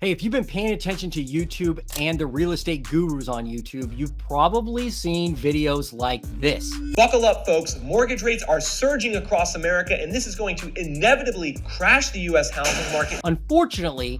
Hey, if you've been paying attention to YouTube and the real estate gurus on YouTube, you've probably seen videos like this. Buckle up, folks. Mortgage rates are surging across America, and this is going to inevitably crash the U.S. housing market. Unfortunately,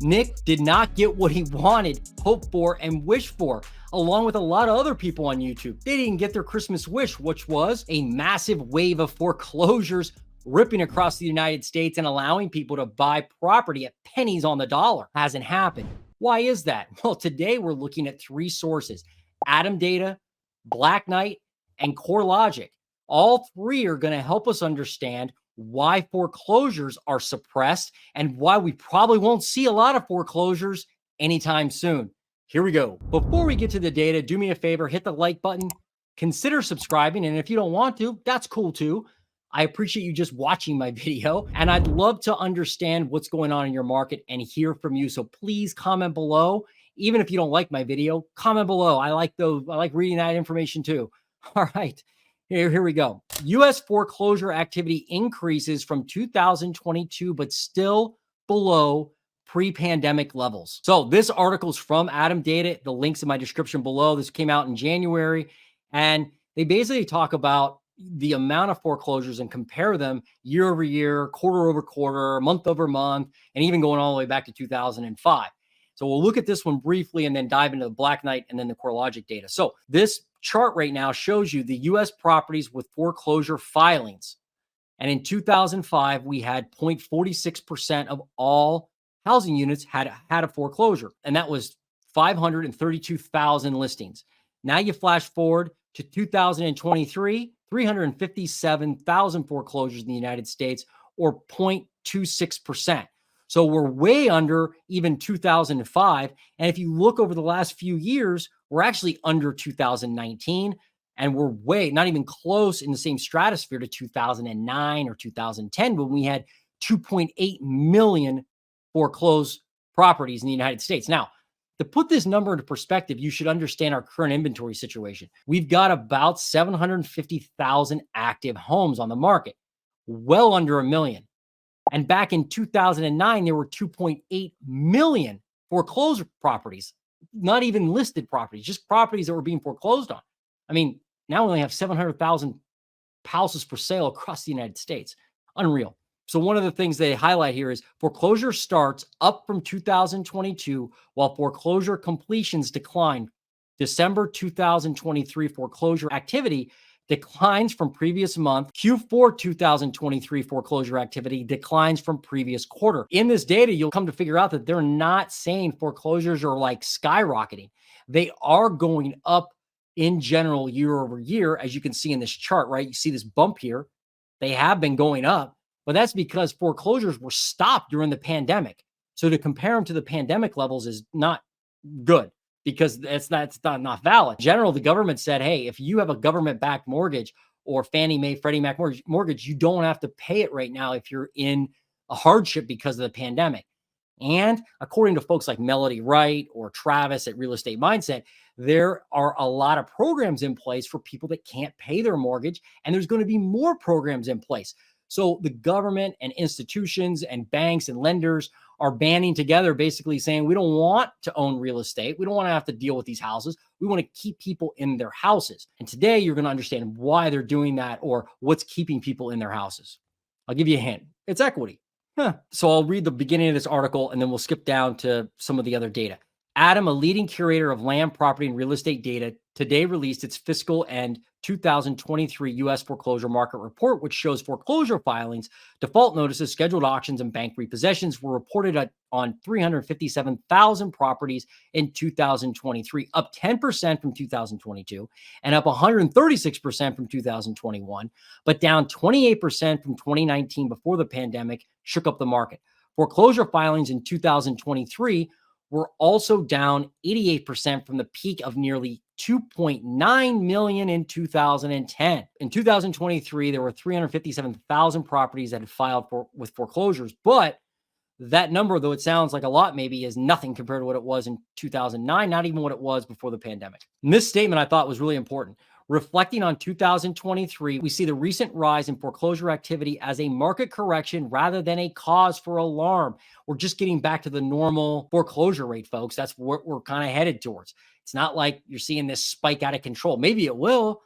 Nick did not get what he wanted, hoped for, and wished for, along with a lot of other people on YouTube. They didn't get their Christmas wish, which was a massive wave of foreclosures ripping across the United States and allowing people to buy property at pennies on the dollar. Hasn't happened. Why is that? Well, today we're looking at three sources: ATTOM data, Black Knight, and Corelogic. All three are going to help us understand why foreclosures are suppressed and why we probably won't see a lot of foreclosures anytime soon. Here we go. Before we get to the data, do me a favor, hit the like button, consider subscribing, and if you don't want to, that's cool too. I appreciate you just watching my video, and I'd love to understand what's going on in your market and hear from you. So please comment below. Even if you don't like my video, comment below. I like reading that information too. All right, here we go. U.S. foreclosure activity increases from 2022, but still below pre-pandemic levels. So this article is from ATTOM data. The link's in my description below. This came out in January, and they basically talk about the amount of foreclosures and compare them year over year, quarter over quarter, month over month, and even going all the way back to 2005. So we'll look at this one briefly and then dive into the Black Knight and then the Corelogic data. So this chart right now shows you the U.S. properties with foreclosure filings. And in 2005, we had 0.46% of all housing units had a foreclosure. And that was 532,000 listings. Now you flash forward to 2023, 357,000 foreclosures in the United States, or 0.26%. So we're way under even 2005. And if you look over the last few years, we're actually under 2019. And we're way not even close in the same stratosphere to 2009 or 2010 when we had 2.8 million foreclosed properties in the United States. Now, to put this number into perspective, you should understand our current inventory situation. We've got about 750,000 active homes on the market, well under a million. And back in 2009, there were 2.8 million foreclosed properties, not even listed properties, just properties that were being foreclosed on. I mean, now we only have 700,000 houses for sale across the United States. Unreal. So one of the things they highlight here is foreclosure starts up from 2022, while foreclosure completions decline. December 2023 foreclosure activity declines from previous month. Q4 2023 foreclosure activity declines from previous quarter. In this data, you'll come to figure out that they're not saying foreclosures are like skyrocketing. They are going up in general year over year, as you can see in this chart, right? You see this bump here. They have been going up. But that's because foreclosures were stopped during the pandemic. So to compare them to the pandemic levels is not good because that's not valid. In general, the government said, hey, if you have a government-backed mortgage or Fannie Mae, Freddie Mac mortgage, you don't have to pay it right now if you're in a hardship because of the pandemic. And according to folks like Melody Wright or Travis at Real Estate Mindset, there are a lot of programs in place for people that can't pay their mortgage, and there's going to be more programs in place. So the government and institutions and banks and lenders are banding together, basically saying, we don't want to own real estate. We don't want to have to deal with these houses. We want to keep people in their houses. And today you're going to understand why they're doing that or what's keeping people in their houses. I'll give you a hint. It's equity. So I'll read the beginning of this article and then we'll skip down to some of the other data. ATTOM, a leading curator of land, property, and real estate data, today released its fiscal and 2023 U.S. foreclosure market report, which shows foreclosure filings, default notices, scheduled auctions, and bank repossessions were reported on 357,000 properties in 2023, up 10% from 2022 and up 136% from 2021, but down 28% from 2019 before the pandemic shook up the market. Foreclosure filings in 2023 were also down 88% from the peak of nearly 2.9 million in 2010. In 2023, there were 357,000 properties that had filed with foreclosures, but that number, though it sounds like a lot, maybe is nothing compared to what it was in 2009, not even what it was before the pandemic. And this statement I thought was really important. Reflecting on 2023, we see the recent rise in foreclosure activity as a market correction rather than a cause for alarm. We're just getting back to the normal foreclosure rate, folks. That's what we're kind of headed towards. It's not like you're seeing this spike out of control. Maybe it will,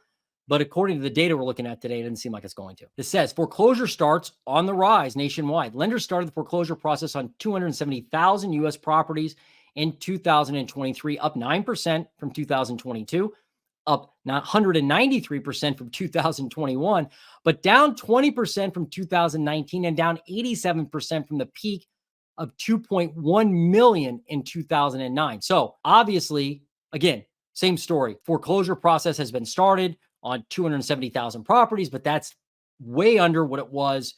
but according to the data we're looking at today, it doesn't seem like it's going to. This says foreclosure starts on the rise nationwide. Lenders started the foreclosure process on 270,000 U.S. properties in 2023, up 9% from 2022, up 193% from 2021, but down 20% from 2019 and down 87% from the peak of 2.1 million in 2009. So obviously, again, same story. Foreclosure process has been started on 270,000 properties, but that's way under what it was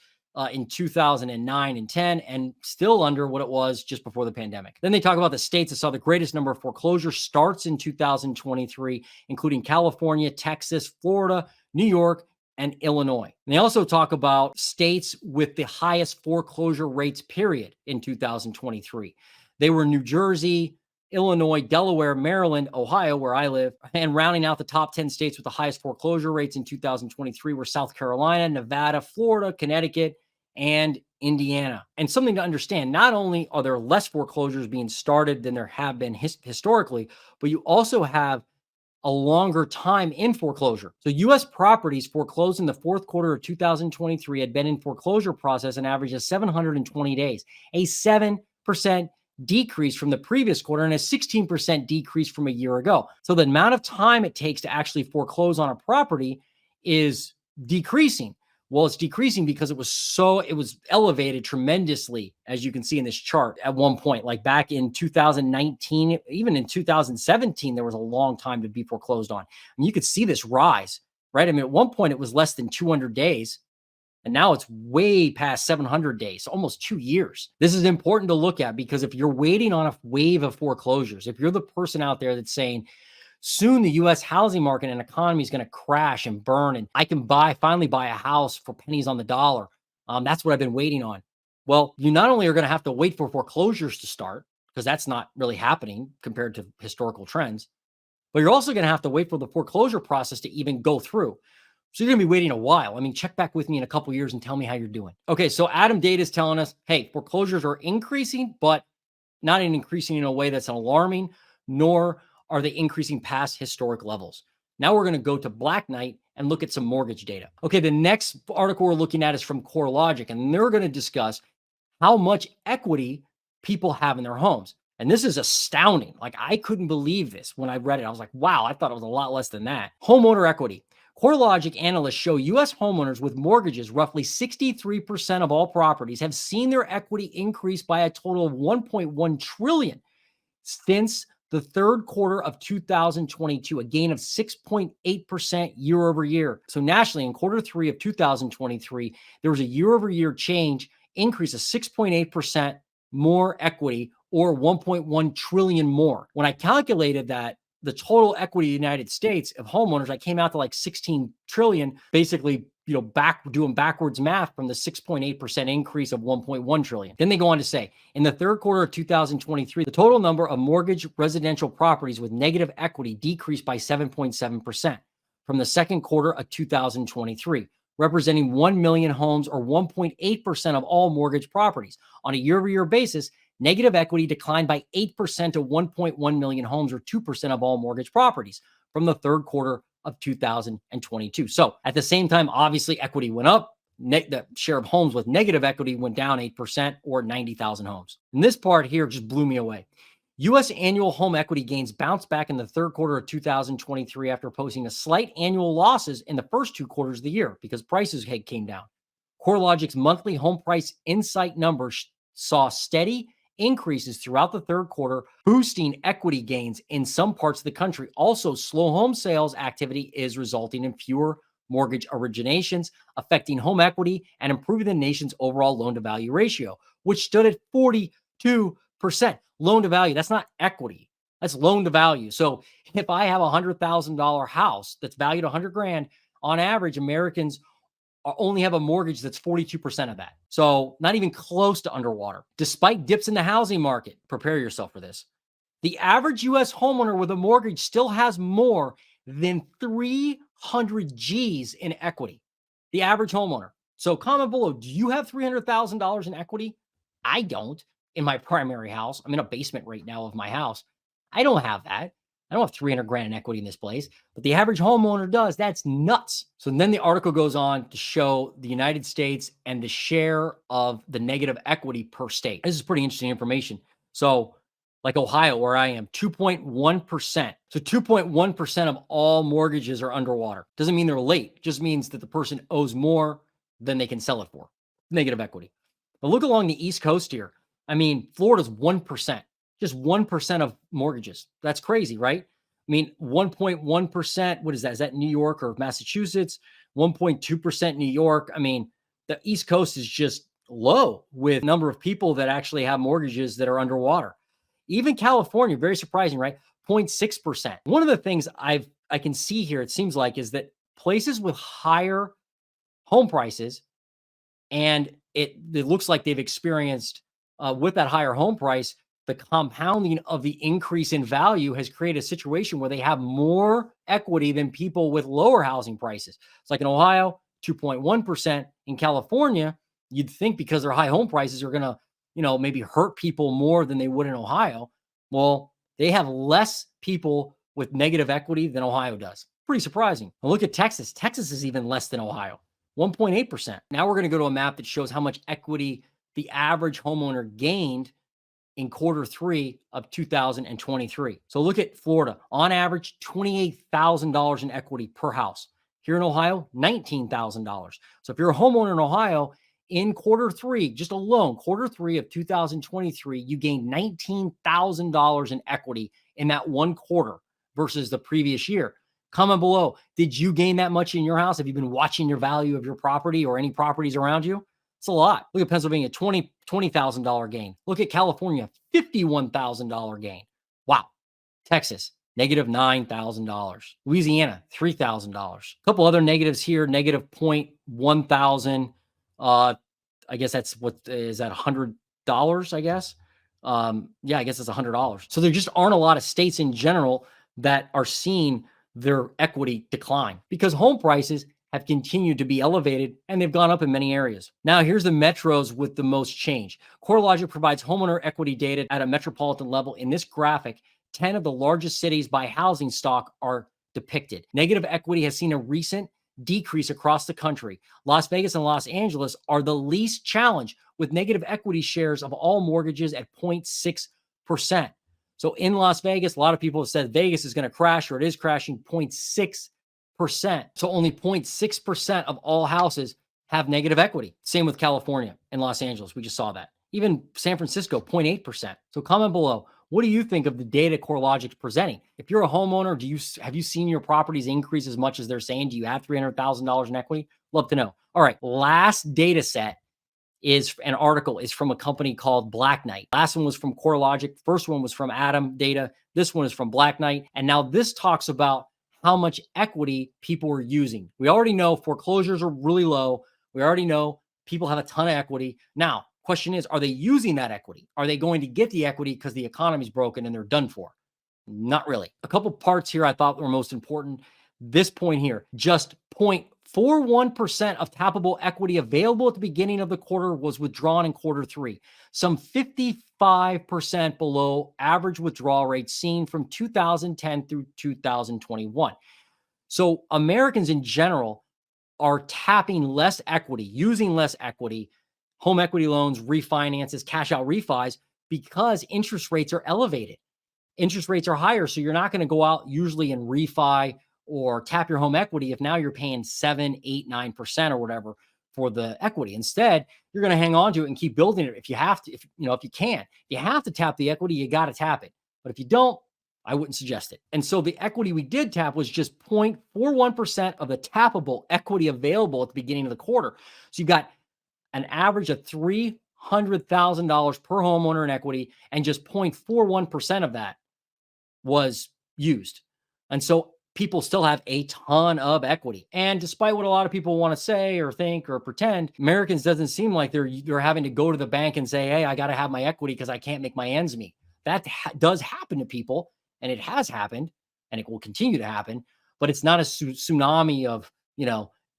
in 2009 and 10, and still under what it was just before the pandemic. Then they talk about the states that saw the greatest number of foreclosure starts in 2023, including California, Texas, Florida, New York, and Illinois. And they also talk about states with the highest foreclosure rates, period, in 2023. They were New Jersey, Illinois, Delaware, Maryland, Ohio, where I live, and rounding out the top 10 states with the highest foreclosure rates in 2023 were South Carolina, Nevada, Florida, Connecticut, and Indiana. And something to understand, not only are there less foreclosures being started than there have been historically, but you also have a longer time in foreclosure. So U.S. properties foreclosed in the fourth quarter of 2023 had been in foreclosure process an average of 720 days, a 7% decrease from the previous quarter and a 16% decrease from a year ago. So the amount of time it takes to actually foreclose on a property is decreasing. Well, it's decreasing because it was elevated tremendously, as you can see in this chart at one point, like back in 2019, even in 2017, there was a long time to be foreclosed on. And you could see this rise, right? I mean, at one point it was less than 200 days. And now it's way past 700 days, almost 2 years. This is important to look at because if you're waiting on a wave of foreclosures, if you're the person out there that's saying, soon the U.S. housing market and economy is going to crash and burn, and I can finally buy a house for pennies on the dollar. That's what I've been waiting on. Well, you not only are going to have to wait for foreclosures to start, because that's not really happening compared to historical trends, but you're also going to have to wait for the foreclosure process to even go through. So you're going to be waiting a while. I mean, check back with me in a couple years and tell me how you're doing. Okay, so ATTOM data is telling us, hey, foreclosures are increasing, but not increasing in a way that's alarming, nor are they increasing past historic levels. Now we're going to go to Black Knight and look at some mortgage data. Okay, the next article we're looking at is from Corelogic, and they're going to discuss how much equity people have in their homes. And this is astounding. Like, I couldn't believe this when I read it. I was like, wow, I thought it was a lot less than that. Homeowner equity. Corelogic analysts show U.S. homeowners with mortgages, roughly 63% of all properties, have seen their equity increase by a total of $1.1 trillion since the third quarter of 2022, a gain of 6.8% year over year. So nationally, in quarter three of 2023, there was a year over year increase of 6.8% more equity, or 1.1 trillion more. When I calculated that, the total equity of the United States of homeowners, I came out to like 16 trillion, basically, doing backwards math from the 6.8% increase of 1.1 trillion. Then they go on to say, in the third quarter of 2023, the total number of mortgage residential properties with negative equity decreased by 7.7% from the second quarter of 2023, representing 1 million homes or 1.8% of all mortgage properties. On a year-over-year basis, negative equity declined by 8% to 1.1 million homes or 2% of all mortgage properties from the third quarter of 2022. So at the same time, obviously equity went up. The share of homes with negative equity went down 8% or 90,000 homes. And this part here just blew me away. U.S. annual home equity gains bounced back in the third quarter of 2023 after posting a slight annual losses in the first two quarters of the year because prices came down. Corelogic's monthly home price insight numbers saw steady increases throughout the third quarter, boosting equity gains in some parts of the country. Also, slow home sales activity is resulting in fewer mortgage originations, affecting home equity and improving the nation's overall loan-to-value ratio, which stood at 42%. Loan-to-value, that's not equity. That's loan-to-value. So if I have a $100,000 house that's valued $100,000, on average, Americans only have a mortgage that's 42% of that. So not even close to underwater. Despite dips in the housing market, prepare yourself for this. The average U.S. homeowner with a mortgage still has more than 300 G's in equity. The average homeowner. So comment below, do you have $300,000 in equity? I don't in my primary house. I'm in a basement right now of my house. I don't have that. I don't have 300 grand in equity in this place, but the average homeowner does. That's nuts. So then the article goes on to show the United States and the share of the negative equity per state. This is pretty interesting information. So like Ohio, where I am, 2.1%. So 2.1% of all mortgages are underwater. Doesn't mean they're late. It just means that the person owes more than they can sell it for. Negative equity. But look along the East Coast here. I mean, Florida's 1%, just 1% of mortgages. That's crazy, right? I mean, 1.1%, what is that? Is that New York or Massachusetts? 1.2% New York. I mean, the East Coast is just low with number of people that actually have mortgages that are underwater. Even California, very surprising, right? 0.6%. One of the things I can see here, it seems like, is that places with higher home prices, and it looks like they've experienced with that higher home price, the compounding of the increase in value has created a situation where they have more equity than people with lower housing prices. It's like in Ohio, 2.1%. In California, you'd think because their high home prices are going to, maybe hurt people more than they would in Ohio. Well, they have less people with negative equity than Ohio does. Pretty surprising. Now look at Texas. Texas is even less than Ohio, 1.8%. Now we're going to go to a map that shows how much equity the average homeowner gained in Q3 of 2023. So look at Florida, on average, $28,000 in equity per house. Here in Ohio, $19,000. So if you're a homeowner in Ohio, in Q3, just alone, Q3 of 2023, you gained $19,000 in equity in that one quarter versus the previous year. Comment below, did you gain that much in your house? Have you been watching your value of your property or any properties around you? It's a lot. Look at Pennsylvania, $20,000 gain. Look at California, $51,000 gain. Wow. Texas, negative $9,000. Louisiana, $3,000. A couple other negatives here, negative 0.1 thousand. I guess that's what is that $100, I guess. Yeah, I guess it's $100. So there just aren't a lot of states in general that are seeing their equity decline because home prices have continued to be elevated and they've gone up in many areas. Now, here's the metros with the most change. Corelogic provides homeowner equity data at a metropolitan level. In this graphic, 10 of the largest cities by housing stock are depicted. Negative equity has seen a recent decrease across the country. Las Vegas and Los Angeles are the least challenged with negative equity shares of all mortgages at 0.6%. So in Las Vegas, a lot of people have said Vegas is going to crash or it is crashing 0.6%. So only 0.6% of all houses have negative equity. Same with California and Los Angeles. We just saw that. Even San Francisco, 0.8%. So comment below. What do you think of the data Corelogic is presenting? If you're a homeowner, have you seen your properties increase as much as they're saying? Do you have $300,000 in equity? Love to know. All right, last data set is an article is from a company called Black Knight. Last one was from Corelogic. First one was from ATTOM data. This one is from Black Knight. And now this talks about how much equity people are using. We already know foreclosures are really low. We already know people have a ton of equity. Now, question is, are they using that equity? Are they going to get the equity because the economy's broken and they're done for? Not really. A couple parts here I thought were most important. This point here, just 0.41% of tappable equity available at the beginning of the quarter was withdrawn in Q3, some 55% below average withdrawal rates seen from 2010 through 2021. So Americans in general are tapping less equity, using less equity, home equity loans, refinances, cash out refis, because interest rates are elevated. Interest rates are higher. So you're not going to go out usually and refi or tap your home equity if now you're paying 7, 8, 9% or whatever for the equity. Instead, you're going to hang on to it and keep building it if you have to, if you can. If you have to tap the equity, you got to tap it. But if you don't, I wouldn't suggest it. And so the equity we did tap was just 0.41% of the tappable equity available at the beginning of the quarter. So you got an average of $300,000 per homeowner in equity, and just 0.41% of that was used. And so people still have a ton of equity. And despite what a lot of people want to say or think or pretend, Americans doesn't seem like they're having to go to the bank and say, hey, I got to have my equity because I can't make my ends meet. That does happen to people, and it has happened, and it will continue to happen. but it's not a tsunami of,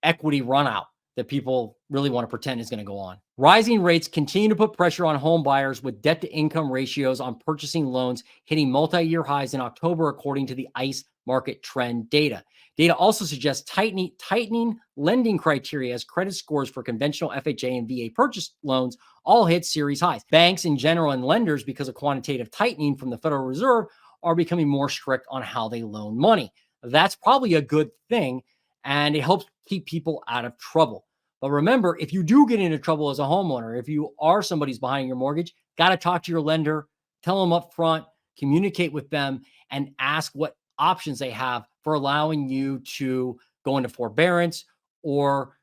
equity run out that people really want to pretend is going to go on. Rising rates continue to put pressure on home buyers, with debt to income ratios on purchasing loans hitting multi-year highs in October, according to the ICE market trend data. Data also suggests tightening lending criteria as credit scores for conventional FHA and VA purchase loans all hit series highs. Banks in general and lenders, because of quantitative tightening from the Federal Reserve, are becoming more strict on how they loan money. That's probably a good thing, and it helps keep people out of trouble. But remember, if you do get into trouble as a homeowner, if you are somebody who's behind your mortgage, got to talk to your lender, tell them up front, communicate with them, and ask what options they have for allowing you to go into forbearance, or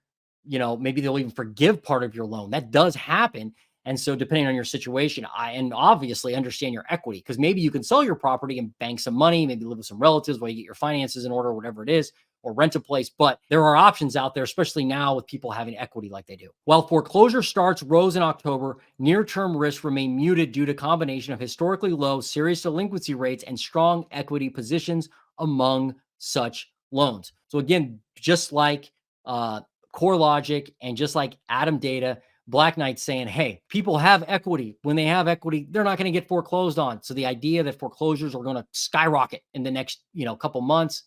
maybe they'll even forgive part of your loan. That does happen. And so depending on your situation, and obviously understand your equity, because maybe you can sell your property and bank some money, maybe live with some relatives while you get your finances in order, whatever it is, or rent a place. But there are options out there, especially now with people having equity like they do. While foreclosure starts rose in October, near-term risks remain muted due to combination of historically low serious delinquency rates and strong equity positions among such loans. So again, just like Corelogic and just like ATTOM data, Black Knight saying, hey, people have equity. When they have equity, they're not going to get foreclosed on. So the idea that foreclosures are going to skyrocket in the next, couple months,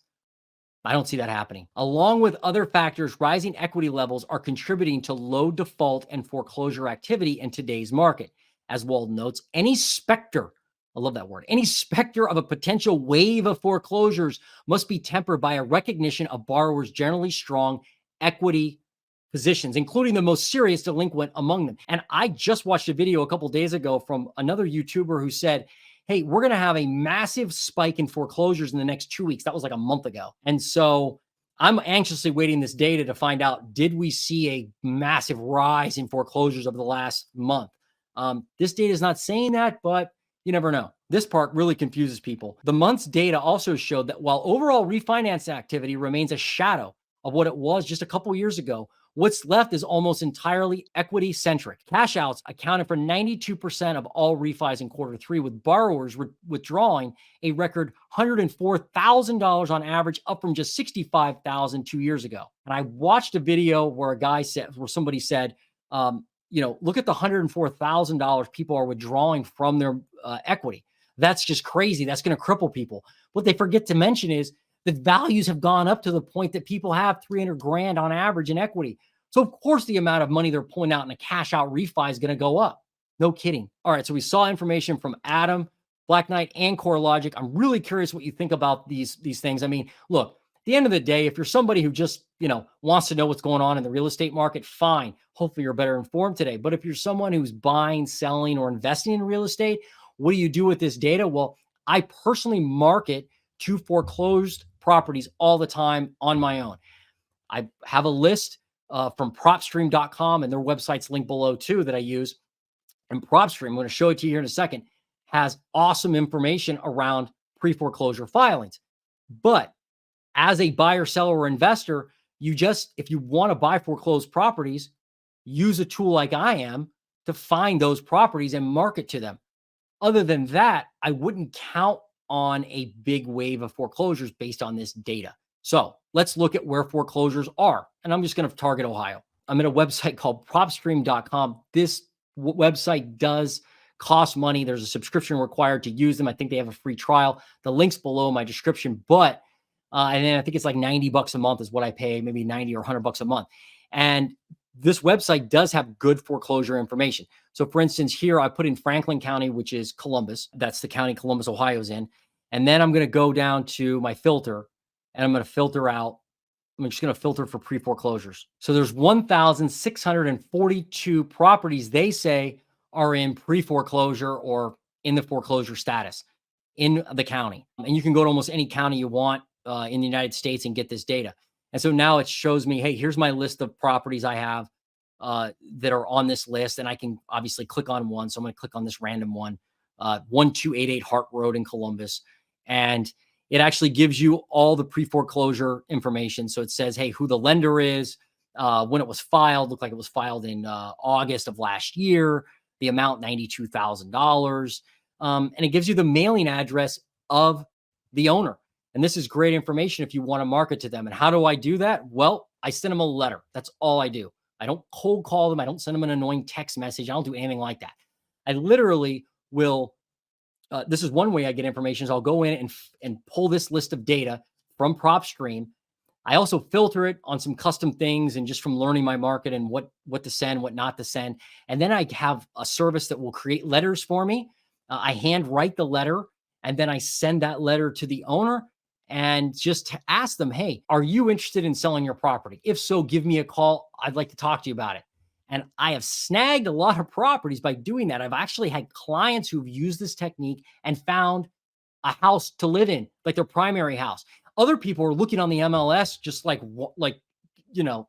I don't see that happening. Along with other factors, rising equity levels are contributing to low default and foreclosure activity in today's market. As Wald notes, any specter, I love that word, any specter of a potential wave of foreclosures must be tempered by a recognition of borrowers' generally strong equity positions, including the most serious delinquent among them. And I just watched a video a couple days ago from another YouTuber who said, hey, we're going to have a massive spike in foreclosures in the next 2 weeks. That was like a month ago. And so I'm anxiously waiting this data to find out, did we see a massive rise in foreclosures over the last month? This data is not saying that, but you never know. This part really confuses people. The month's data also showed that while overall refinance activity remains a shadow of what it was just a couple years ago, what's left is almost entirely equity-centric. Cash outs accounted for 92% of all refis in Q3, with borrowers withdrawing a record $104,000 on average, up from just $65,000 2 years ago. And I watched a video where somebody said, look at the $104,000 people are withdrawing from their equity. That's just crazy. That's going to cripple people. What they forget to mention is the values have gone up to the point that people have 300 grand on average in equity. So of course the amount of money they're pulling out in a cash out refi is going to go up. No kidding. All right. So we saw information from ATTOM, Black Knight, and Corelogic. I'm really curious what you think about these things. I mean, look, at the end of the day, if you're somebody who just, wants to know what's going on in the real estate market, fine. Hopefully you're better informed today. But if you're someone who's buying, selling, or investing in real estate, what do you do with this data? Well, I personally market to foreclosed properties all the time on my own. I have a list from propstream.com, and their website's linked below too that I use. And Propstream, I'm going to show it to you here in a second, has awesome information around pre-foreclosure filings. But as a buyer, seller, or investor, if you want to buy foreclosed properties, use a tool like I am to find those properties and market to them. Other than that, I wouldn't count on a big wave of foreclosures based on this data. So let's look at where foreclosures are. And I'm just going to target Ohio. I'm at a website called propstream.com. This website does cost money. There's a subscription required to use them. I think they have a free trial. The link's below in my description, but and then I think it's like $90 a month is what I pay, maybe 90 or $100 a month. And this website does have good foreclosure information. So for instance, here I put in Franklin County, which is Columbus. That's the county Columbus, Ohio is in. And then I'm going to go down to my filter, and I'm going to filter out. I'm just going to filter for pre-foreclosures. So there's 1,642 properties they say are in pre-foreclosure or in the foreclosure status in the county. And you can go to almost any county you want in the United States and get this data. And so now it shows me, hey, here's my list of properties I have that are on this list. And I can obviously click on one. So I'm going to click on this random one, 1288 Hart Road in Columbus. And it actually gives you all the pre-foreclosure information. So it says, hey, who the lender is, when it was filed, looked like it was filed in August of last year, the amount, $92,000. And it gives you the mailing address of the owner. And this is great information if you want to market to them. And how do I do that? Well, I send them a letter. That's all I do. I don't cold call them. I don't send them an annoying text message. I don't do anything like that. I literally will. This is one way I get information is I'll go in and pull this list of data from Propstream. I also filter it on some custom things and just from learning my market and what to send, what not to send. And then I have a service that will create letters for me. I hand write the letter and then I send that letter to the owner and just ask them, hey, are you interested in selling your property? If so, give me a call. I'd like to talk to you about it. And I have snagged a lot of properties by doing that. I've actually had clients who've used this technique and found a house to live in, like their primary house. Other people are looking on the MLS just like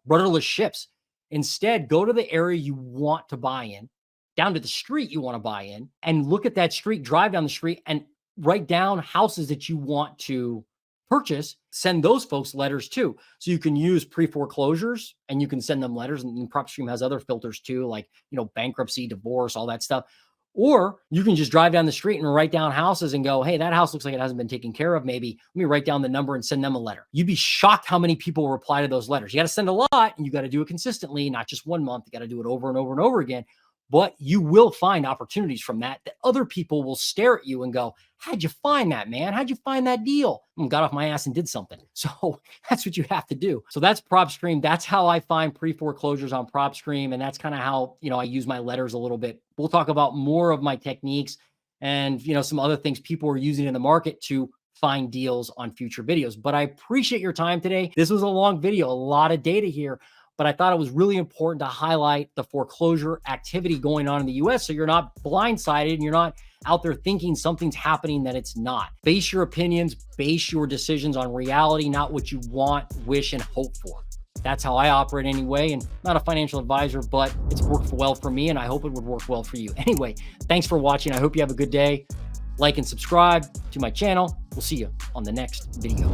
rudderless ships. Instead, go to the area you want to buy in, down to the street you want to buy in, and look at that street, drive down the street, and write down houses that you want to purchase. Send those folks letters too. So you can use pre-foreclosures and you can send them letters. And Propstream has other filters too, like, bankruptcy, divorce, all that stuff. Or you can just drive down the street and write down houses and go, hey, that house looks like it hasn't been taken care of. Maybe let me write down the number and send them a letter. You'd be shocked how many people reply to those letters. You got to send a lot and you got to do it consistently, not just 1 month. You got to do it over and over and over again. But you will find opportunities from that other people will stare at you and go, how'd you find that, man? How'd you find that deal? And got off my ass and did something. So that's what you have to do. So that's Propstream. That's how I find pre-foreclosures on Propstream. And that's kind of how, I use my letters a little bit. We'll talk about more of my techniques and, some other things people are using in the market to find deals on future videos. But I appreciate your time today. This was a long video, a lot of data here. But I thought it was really important to highlight the foreclosure activity going on in the US so you're not blindsided and you're not out there thinking something's happening that it's not. Base your opinions, base your decisions on reality, not what you want, wish, and hope for. That's how I operate anyway, and I'm not a financial advisor, but it's worked well for me and I hope it would work well for you. Anyway, thanks for watching. I hope you have a good day. Like and subscribe to my channel. We'll see you on the next video.